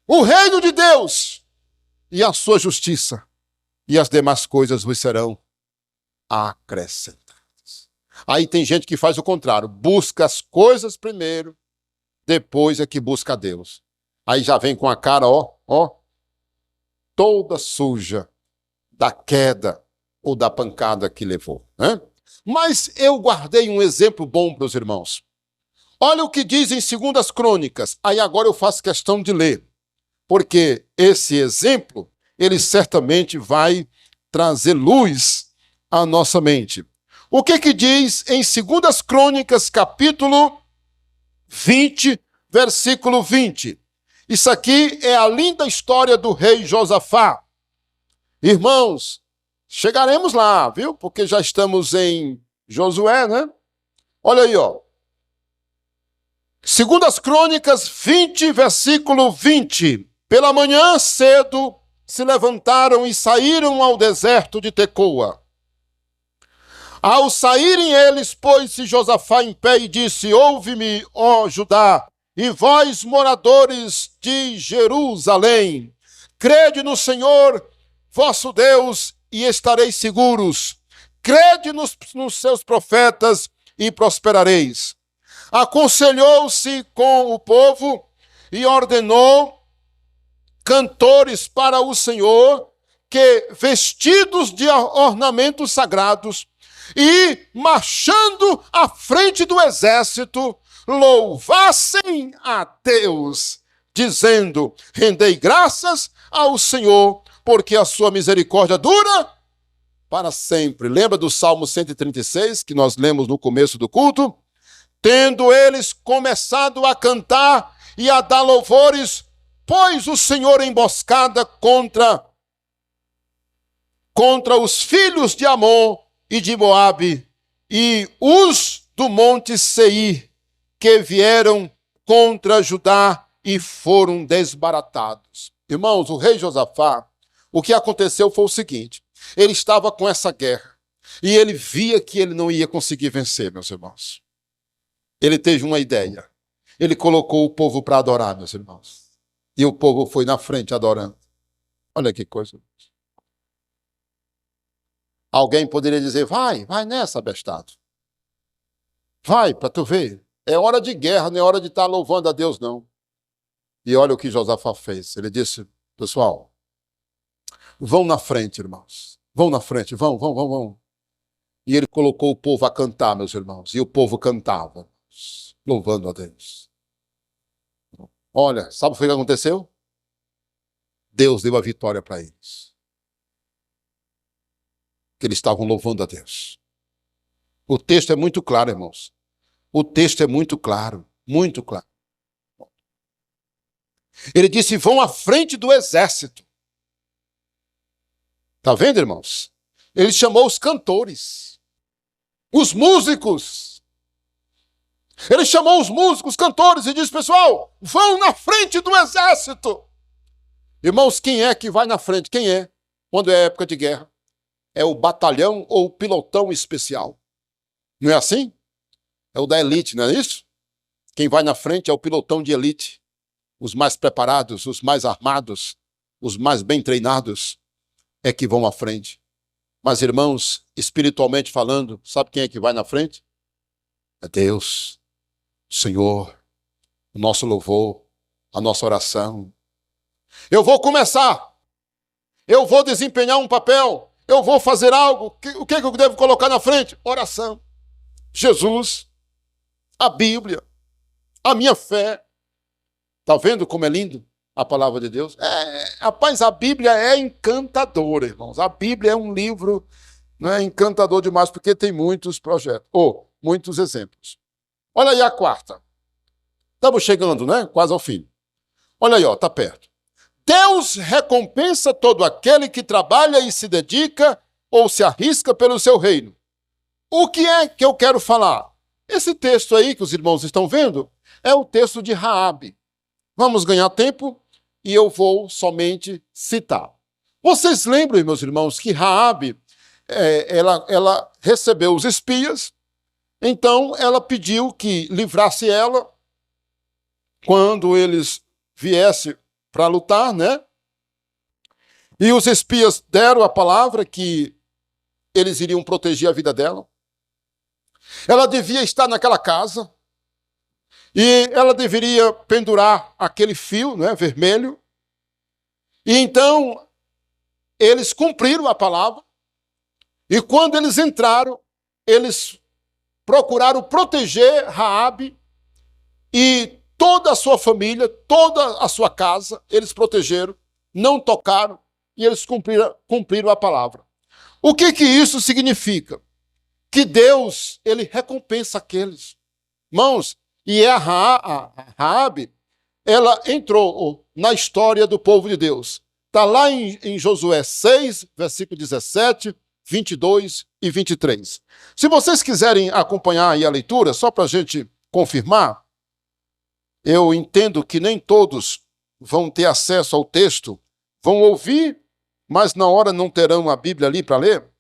[SPEAKER 1] o reino de Deus e a sua justiça, e as demais coisas vos serão acrescentadas. Aí tem gente que faz o contrário, busca as coisas primeiro, depois é que busca a Deus. Aí já vem com a cara, toda suja da queda ou da pancada que levou, né? Mas eu guardei um exemplo bom para os irmãos. Olha o que diz em 2 Crônicas. Aí agora eu faço questão de ler, porque esse exemplo, ele certamente vai trazer luz à nossa mente. O que diz em 2 Crônicas, capítulo 20, versículo 20? Isso aqui é a linda história do rei Josafá. Irmãos, chegaremos lá, viu? Porque já estamos em Josué, né? Olha aí, 2 Crônicas 20, versículo 20. Pela manhã cedo se levantaram e saíram ao deserto de Tecoa. Ao saírem eles, pôs-se Josafá em pé e disse, ouve-me, ó Judá, e vós, moradores de Jerusalém, crede no Senhor, vosso Deus, e estareis seguros. Crede nos seus profetas e prosperareis. Aconselhou-se com o povo e ordenou cantores para o Senhor que, vestidos de ornamentos sagrados e marchando à frente do exército, louvassem a Deus, dizendo, rendei graças ao Senhor, porque a sua misericórdia dura para sempre. Lembra do Salmo 136, que nós lemos no começo do culto? Tendo eles começado a cantar e a dar louvores, pôs o Senhor emboscada contra os filhos de Amon e de Moabe, e os do monte Seir, que vieram contra Judá e foram desbaratados. Irmãos, o rei Josafá, o que aconteceu foi o seguinte, ele estava com essa guerra, e ele via que ele não ia conseguir vencer, meus irmãos. Ele teve uma ideia. Ele colocou o povo para adorar, meus irmãos. E o povo foi na frente adorando. Olha que coisa. Alguém poderia dizer, vai nessa, bestado. Vai, para tu ver. É hora de guerra, não é hora de estar louvando a Deus, não. E olha o que Josafá fez. Ele disse, pessoal, vão na frente, irmãos. Vão na frente, vão. E ele colocou o povo a cantar, meus irmãos. E o povo cantava, louvando a Deus. Olha, sabe o que aconteceu? Deus deu a vitória para eles. Que eles estavam louvando a Deus. O texto é muito claro, irmãos. O texto é muito claro, muito claro. Ele disse, vão à frente do exército. Está vendo, irmãos? Ele chamou os cantores, os músicos. Ele chamou os músicos, cantores e disse, pessoal, vão na frente do exército. Irmãos, quem é que vai na frente? Quem é? Quando é época de guerra? É o batalhão ou o pilotão especial. Não é assim? É o da elite, não é isso? Quem vai na frente é o pilotão de elite. Os mais preparados, os mais armados, os mais bem treinados é que vão à frente. Mas, irmãos, espiritualmente falando, sabe quem é que vai na frente? É Deus, o Senhor, o nosso louvor, a nossa oração. Eu vou começar. Eu vou desempenhar um papel. Eu vou fazer algo. O que eu devo colocar na frente? Oração. Jesus, a Bíblia, a minha fé. Está vendo como é lindo a palavra de Deus? Rapaz, a Bíblia é encantadora, irmãos. A Bíblia é um livro, não é, encantador demais, porque tem muitos projetos, ou muitos exemplos. Olha aí a quarta. Estamos chegando, né? Quase ao fim. Olha aí, ó, está perto. Deus recompensa todo aquele que trabalha e se dedica ou se arrisca pelo seu reino. O que é que eu quero falar? Esse texto aí que os irmãos estão vendo é o texto de Raabe. Vamos ganhar tempo e eu vou somente citar. Vocês lembram, meus irmãos, que Raabe, ela recebeu os espias, então ela pediu que livrasse ela quando eles viessem para lutar, né? E os espias deram a palavra que eles iriam proteger a vida dela. Ela devia estar naquela casa e ela deveria pendurar aquele fio, né, vermelho. E então eles cumpriram a palavra e quando eles entraram, eles procuraram proteger Raabe e toda a sua família, toda a sua casa, eles protegeram, não tocaram e eles cumpriram a palavra. O que isso significa? Que Deus, ele recompensa aqueles. Irmãos, e a Raabe, ela entrou na história do povo de Deus. Está lá em Josué 6, versículo 17, 22 e 23. Se vocês quiserem acompanhar aí a leitura, só para a gente confirmar, eu entendo que nem todos vão ter acesso ao texto, vão ouvir, mas na hora não terão a Bíblia ali para ler.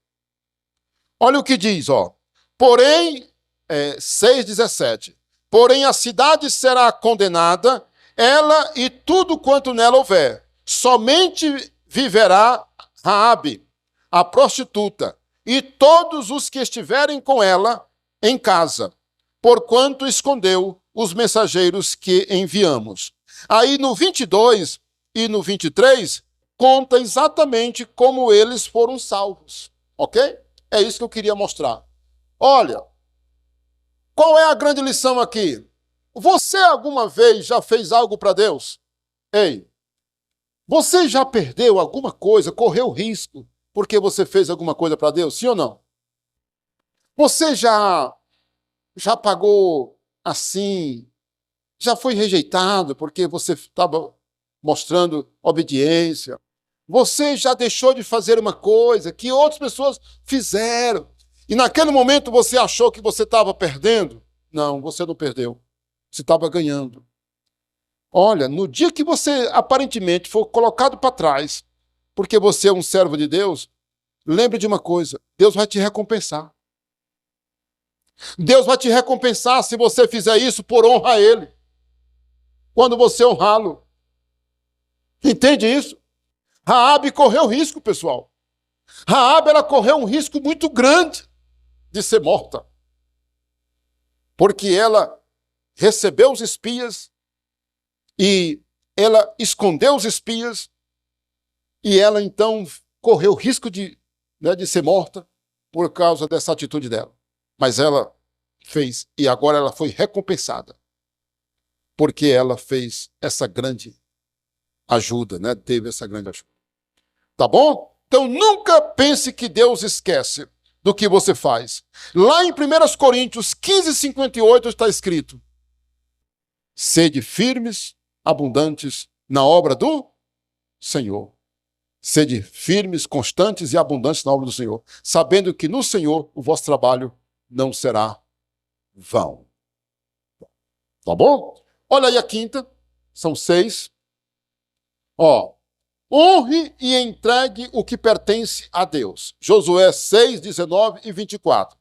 [SPEAKER 1] Olha o que diz, ó. Porém, 6,17. Porém, a cidade será condenada, ela e tudo quanto nela houver. Somente viverá Raabe, a prostituta, e todos os que estiverem com ela em casa, porquanto escondeu os mensageiros que enviamos. Aí no 22 e no 23, conta exatamente como eles foram salvos, ok? É isso que eu queria mostrar. Olha, qual é a grande lição aqui? Você alguma vez já fez algo para Deus? Ei, você já perdeu alguma coisa, correu risco, porque você fez alguma coisa para Deus, sim ou não? Você já pagou assim, já foi rejeitado porque você estava mostrando obediência. Você já deixou de fazer uma coisa que outras pessoas fizeram. E naquele momento você achou que você estava perdendo? Não, você não perdeu. Você estava ganhando. Olha, no dia que você aparentemente for colocado para trás, porque você é um servo de Deus, lembre de uma coisa, Deus vai te recompensar. Deus vai te recompensar se você fizer isso por honra a Ele. Quando você honrá-lo. Entende isso? Raabe correu risco, pessoal. Raabe, ela correu um risco muito grande de ser morta. Porque ela recebeu os espias e ela escondeu os espias e ela então correu risco de ser morta por causa dessa atitude dela. Mas ela fez e agora ela foi recompensada porque ela fez essa grande ajuda, né? Teve essa grande ajuda. Tá bom? Então nunca pense que Deus esquece do que você faz. Lá em 1 Coríntios 15:58 está escrito: sede firmes, abundantes na obra do Senhor. Sede firmes, constantes e abundantes na obra do Senhor, sabendo que no Senhor o vosso trabalho não será vão. Tá bom? Olha aí a quinta, são 6. Honre e entregue o que pertence a Deus. Josué 6, 19 e 24.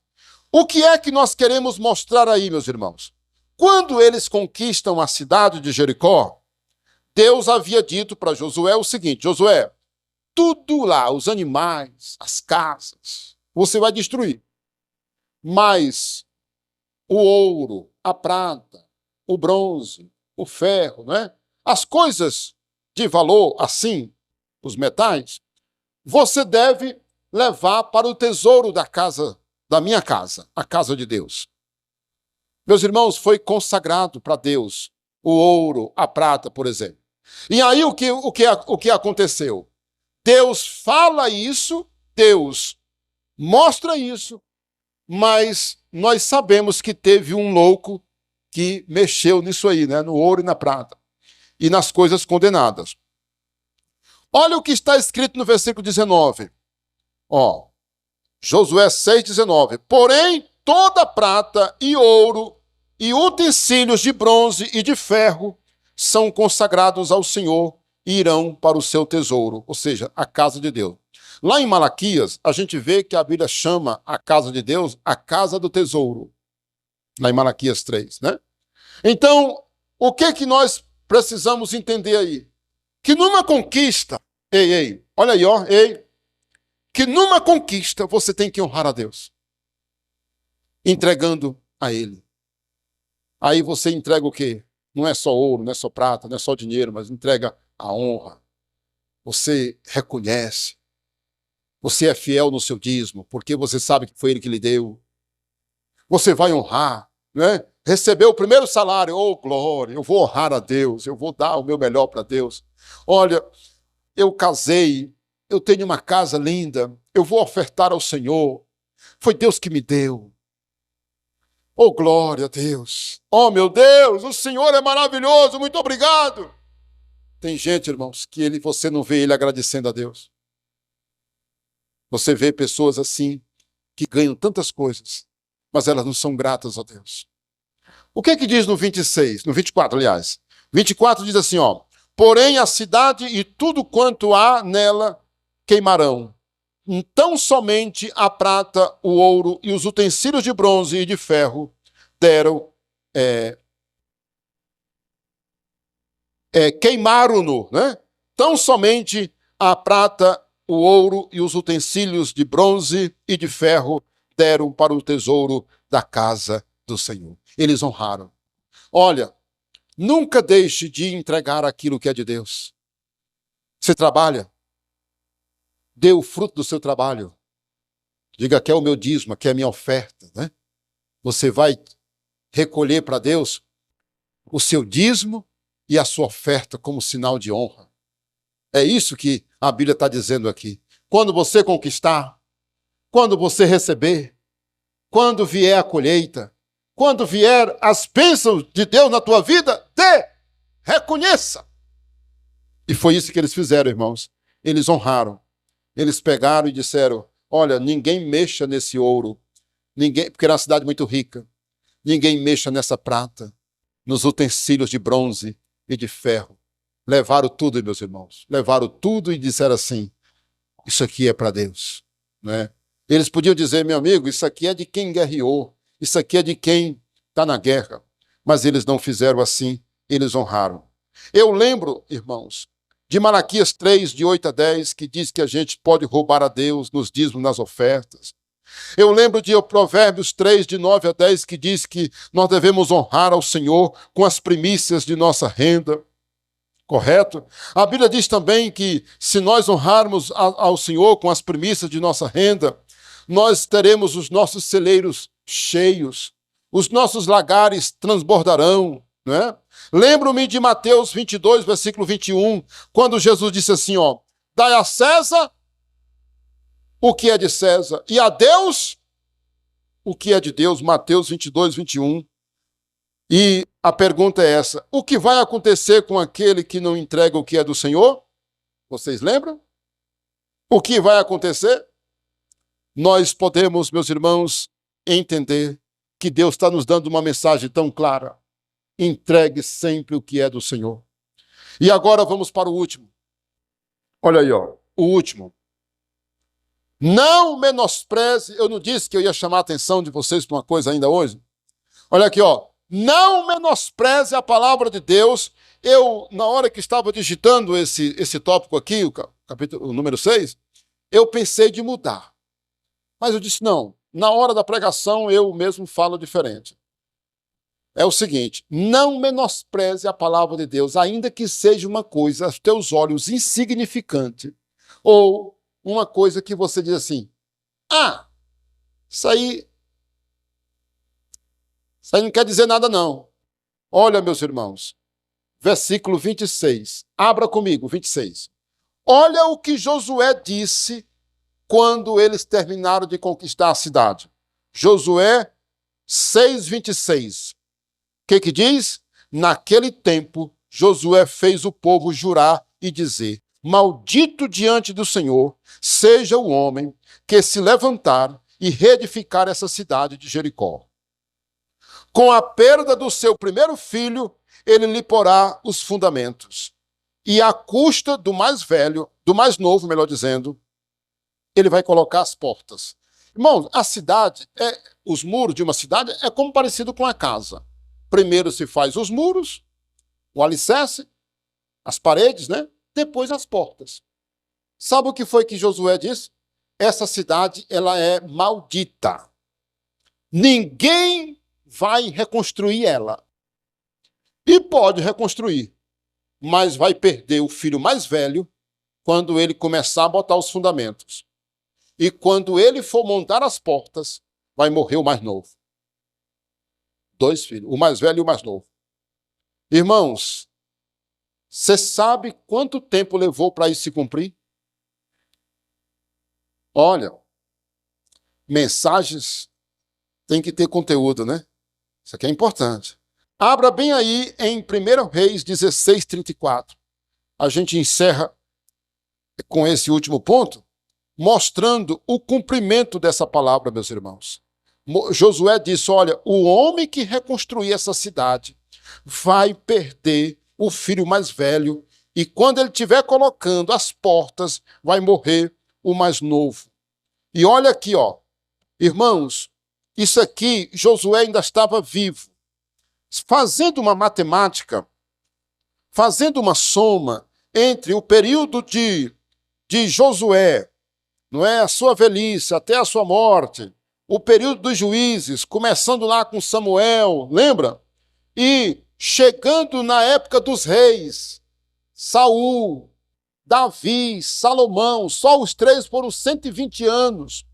[SPEAKER 1] O que é que nós queremos mostrar aí, meus irmãos? Quando eles conquistam a cidade de Jericó, Deus havia dito para Josué o seguinte: Josué, tudo lá, os animais, as casas, você vai destruir. Mas o ouro, a prata, o bronze, o ferro, né? As coisas de valor assim, os metais, você deve levar para o tesouro da casa, da minha casa, a casa de Deus. Meus irmãos, foi consagrado para Deus o ouro, a prata, por exemplo. E aí o que aconteceu? Deus fala isso, Deus mostra isso, mas nós sabemos que teve um louco que mexeu nisso aí, né? No ouro e na prata, e nas coisas condenadas. Olha o que está escrito no versículo 19. Josué 6,19. Porém, toda prata e ouro e utensílios de bronze e de ferro são consagrados ao Senhor e irão para o seu tesouro, ou seja, a casa de Deus. Lá em Malaquias, a gente vê que a Bíblia chama a casa de Deus a casa do tesouro. Lá em Malaquias 3, né? Então, o que nós precisamos entender aí? Que numa conquista, olha aí, que numa conquista você tem que honrar a Deus, entregando a Ele. Aí você entrega o quê? Não é só ouro, não é só prata, não é só dinheiro, mas entrega a honra. Você reconhece. Você é fiel no seu dízimo, porque você sabe que foi Ele que lhe deu. Você vai honrar, né? Recebeu o primeiro salário, glória, eu vou honrar a Deus, eu vou dar o meu melhor para Deus. Olha, eu casei, eu tenho uma casa linda, eu vou ofertar ao Senhor. Foi Deus que me deu. Glória a Deus. Meu Deus, o Senhor é maravilhoso, muito obrigado. Tem gente, irmãos, que você não vê ele agradecendo a Deus. Você vê pessoas assim, que ganham tantas coisas, mas elas não são gratas a Deus. O que diz no 26, no 24, aliás? 24 diz assim, porém a cidade e tudo quanto há nela queimarão. Então somente a prata, o ouro e os utensílios de bronze e de ferro queimaram-no, né? Tão somente a prata, o ouro e os utensílios de bronze e de ferro deram para o tesouro da casa do Senhor. Eles honraram. Olha, nunca deixe de entregar aquilo que é de Deus. Você trabalha? Dê o fruto do seu trabalho. Diga que é o meu dízimo, que é a minha oferta, né? Você vai recolher para Deus o seu dízimo e a sua oferta como sinal de honra. É isso que a Bíblia está dizendo aqui. Quando você conquistar, quando você receber, quando vier a colheita, quando vier as bênçãos de Deus na tua vida, reconheça. E foi isso que eles fizeram, irmãos. Eles honraram. Eles pegaram e disseram, olha, ninguém mexa nesse ouro, porque era uma cidade muito rica, ninguém mexa nessa prata, nos utensílios de bronze e de ferro. Levaram tudo, meus irmãos, levaram tudo e disseram assim, isso aqui é para Deus, né? Eles podiam dizer, meu amigo, isso aqui é de quem guerreou, isso aqui é de quem está na guerra, mas eles não fizeram assim, eles honraram. Eu lembro, irmãos, de Malaquias 3, de 8 a 10, que diz que a gente pode roubar a Deus nos dízimos, nas ofertas. Eu lembro de Provérbios 3, de 9 a 10, que diz que nós devemos honrar ao Senhor com as primícias de nossa renda. Correto? A Bíblia diz também que se nós honrarmos ao Senhor com as primícias de nossa renda, nós teremos os nossos celeiros cheios, os nossos lagares transbordarão, né? Lembro-me de Mateus 22, versículo 21, quando Jesus disse assim, dai a César o que é de César e a Deus o que é de Deus. Mateus 22, 21. E a pergunta é essa, o que vai acontecer com aquele que não entrega o que é do Senhor? Vocês lembram? O que vai acontecer? Nós podemos, meus irmãos, entender que Deus está nos dando uma mensagem tão clara. Entregue sempre o que é do Senhor. E agora vamos para o último. Olha aí, ó, o último. Não menospreze, eu não disse que eu ia chamar a atenção de vocês para uma coisa ainda hoje? Olha aqui, ó. Não menospreze a palavra de Deus. Eu, na hora que estava digitando esse tópico aqui, o número 6, eu pensei de mudar. Mas eu disse, não, na hora da pregação eu mesmo falo diferente. É o seguinte, não menospreze a palavra de Deus, ainda que seja uma coisa aos teus olhos insignificante, ou uma coisa que você diz assim, isso aí não quer dizer nada não. Olha, meus irmãos, versículo 26, abra comigo, 26. Olha o que Josué disse quando eles terminaram de conquistar a cidade. Josué 6:26. O que diz? Naquele tempo, Josué fez o povo jurar e dizer, maldito diante do Senhor seja o homem que se levantar e reedificar essa cidade de Jericó. Com a perda do seu primeiro filho, ele lhe porá os fundamentos. E à custa do mais velho, do mais novo, melhor dizendo, ele vai colocar as portas. Irmãos, a cidade, os muros de uma cidade é como parecido com a casa. Primeiro se faz os muros, o alicerce, as paredes, né? Depois as portas. Sabe o que foi que Josué disse? Essa cidade, ela é maldita. Ninguém vai reconstruir ela. E pode reconstruir, mas vai perder o filho mais velho quando ele começar a botar os fundamentos. E quando ele for montar as portas, vai morrer o mais novo. 2 filhos, o mais velho e o mais novo. Irmãos, você sabe quanto tempo levou para isso se cumprir? Olha, mensagens tem que ter conteúdo, né? Isso aqui é importante. Abra bem aí em 1 Reis 16:34. A gente encerra com esse último ponto, mostrando o cumprimento dessa palavra, meus irmãos. Josué disse, olha, o homem que reconstruir essa cidade vai perder o filho mais velho e quando ele estiver colocando as portas, vai morrer o mais novo. E olha aqui, ó, irmãos, isso aqui, Josué ainda estava vivo. Fazendo uma matemática, fazendo uma soma entre o período de Josué, não é, a sua velhice até a sua morte, o período dos juízes, começando lá com Samuel, lembra? E chegando na época dos reis, Saul, Davi, Salomão, só os 3 foram 120 anos.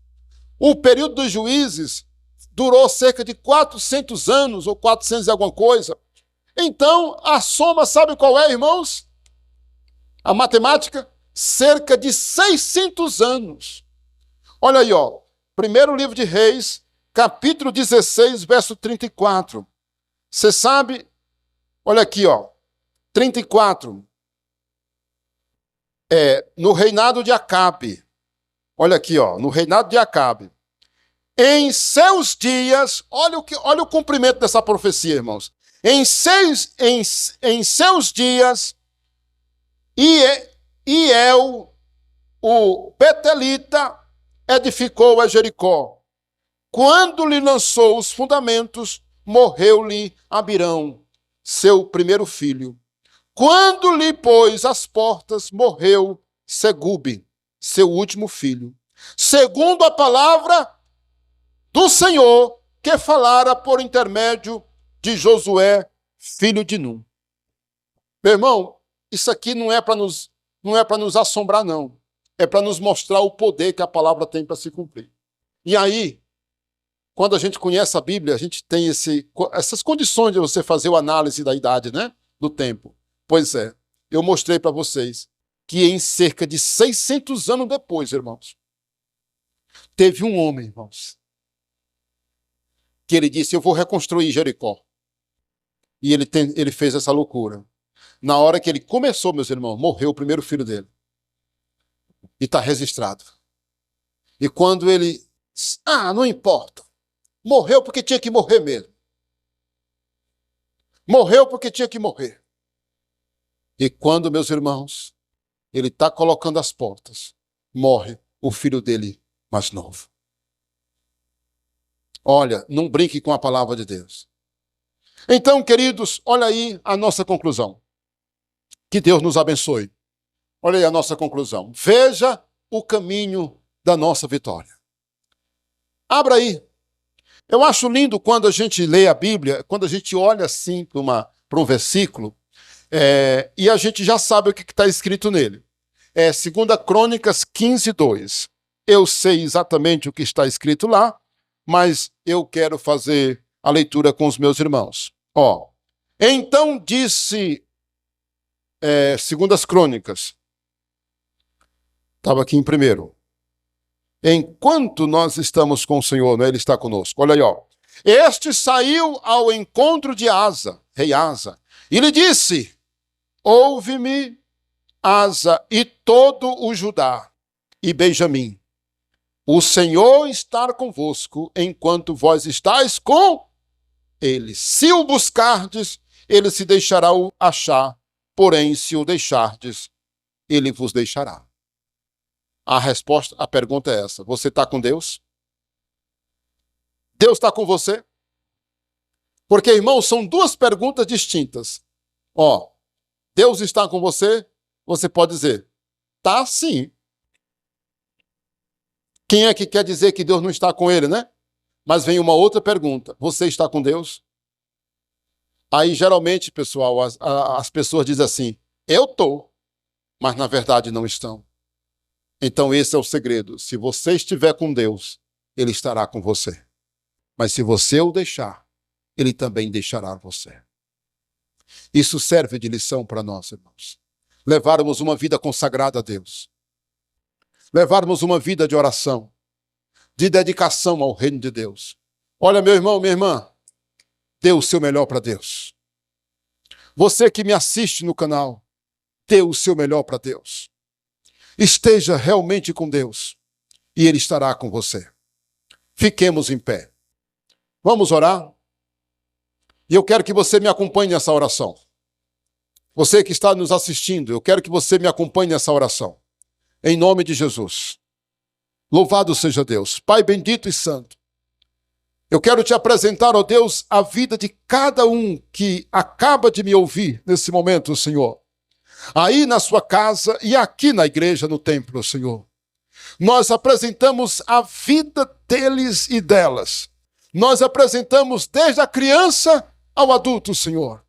[SPEAKER 1] O período dos juízes durou cerca de 400 anos, ou 400 e alguma coisa. Então, a soma, sabe qual é, irmãos? A matemática? Cerca de 600 anos. Olha aí, ó. Primeiro livro de Reis, capítulo 16, verso 34. Você sabe? Olha aqui, ó. 34. No reinado de Acabe. Olha aqui, ó. No reinado de Acabe. Em seus dias, olha o cumprimento dessa profecia, irmãos. Em seus dias, Iel, o Betelita, edificou a Jericó. Quando lhe lançou os fundamentos, morreu-lhe Abirão, seu primeiro filho. Quando lhe pôs as portas, morreu Segube, seu último filho. Segundo a palavra do Senhor, que falara por intermédio de Josué, filho de Num. Meu irmão, isso aqui não é para nos assombrar, não. É para nos mostrar o poder que a palavra tem para se cumprir. E aí, quando a gente conhece a Bíblia, a gente tem essas condições de você fazer a análise da idade, né? Do tempo. Pois é, eu mostrei para vocês que em cerca de 600 anos depois, irmãos, teve um homem, irmãos, que ele disse, eu vou reconstruir Jericó. E ele fez essa loucura. Na hora que ele começou, meus irmãos, morreu o primeiro filho dele. E está registrado. E quando ele... não importa. Morreu porque tinha que morrer mesmo. Morreu porque tinha que morrer. E quando, meus irmãos, ele está colocando as portas, morre o filho dele mais novo. Olha, não brinque com a palavra de Deus. Então, queridos, olha aí a nossa conclusão. Que Deus nos abençoe. Olha aí a nossa conclusão. Veja o caminho da nossa vitória. Abra aí. Eu acho lindo quando a gente lê a Bíblia, quando a gente olha assim para um versículo, e a gente já sabe o que está escrito nele. 2 Crônicas 15:2. Eu sei exatamente o que está escrito lá, mas eu quero fazer a leitura com os meus irmãos. Então disse, 2 Crônicas, estava aqui em primeiro. Enquanto nós estamos com o Senhor, Ele está conosco. Olha aí, Este saiu ao encontro de Asa, rei Asa, e lhe disse: ouve-me, Asa, e todo o Judá e Benjamim. O Senhor está convosco, enquanto vós estáis com ele. Se o buscardes, ele se deixará achar, porém, se o deixardes, ele vos deixará. A pergunta é essa: você está com Deus? Deus está com você? Porque, irmãos, são duas perguntas distintas. Deus está com você? Você pode dizer, tá sim. Quem é que quer dizer que Deus não está com ele, né? Mas vem uma outra pergunta: você está com Deus? Aí, geralmente, pessoal, as pessoas dizem assim, eu estou, mas na verdade não estão. Então esse é o segredo. Se você estiver com Deus, Ele estará com você. Mas se você o deixar, Ele também deixará você. Isso serve de lição para nós, irmãos. Levarmos uma vida consagrada a Deus. Levarmos uma vida de oração, de dedicação ao reino de Deus. Olha, meu irmão, minha irmã, dê o seu melhor para Deus. Você que me assiste no canal, dê o seu melhor para Deus. Esteja realmente com Deus e Ele estará com você. Fiquemos em pé. Vamos orar? E eu quero que você me acompanhe nessa oração. Você que está nos assistindo, eu quero que você me acompanhe nessa oração. Em nome de Jesus. Louvado seja Deus. Pai bendito e santo. Eu quero te apresentar, ó Deus, a vida de cada um que acaba de me ouvir nesse momento, Senhor. Aí na sua casa e aqui na igreja, no templo, Senhor. Nós apresentamos a vida deles e delas. Nós apresentamos desde a criança ao adulto, Senhor.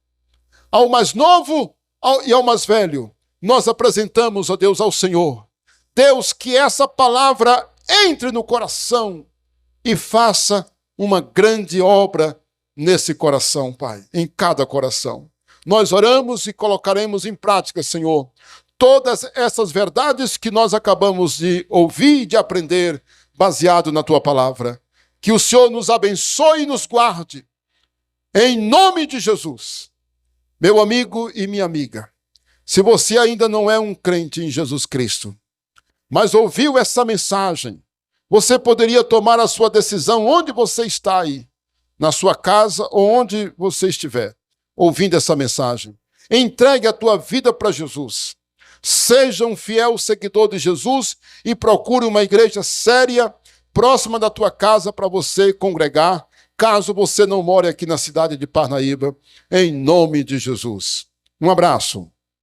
[SPEAKER 1] Ao mais novo e ao mais velho. Nós apresentamos, ó Deus, ao Senhor. Deus, que essa palavra entre no coração e faça uma grande obra nesse coração, Pai, em cada coração. Nós oramos e colocaremos em prática, Senhor, todas essas verdades que nós acabamos de ouvir e de aprender, baseado na Tua palavra. Que o Senhor nos abençoe e nos guarde, em nome de Jesus. Meu amigo e minha amiga, se você ainda não é um crente em Jesus Cristo, mas ouviu essa mensagem, você poderia tomar a sua decisão onde você está aí, na sua casa ou onde você estiver, ouvindo essa mensagem. Entregue a tua vida para Jesus. Seja um fiel seguidor de Jesus e procure uma igreja séria, próxima da tua casa para você congregar, caso você não more aqui na cidade de Parnaíba, em nome de Jesus. Um abraço.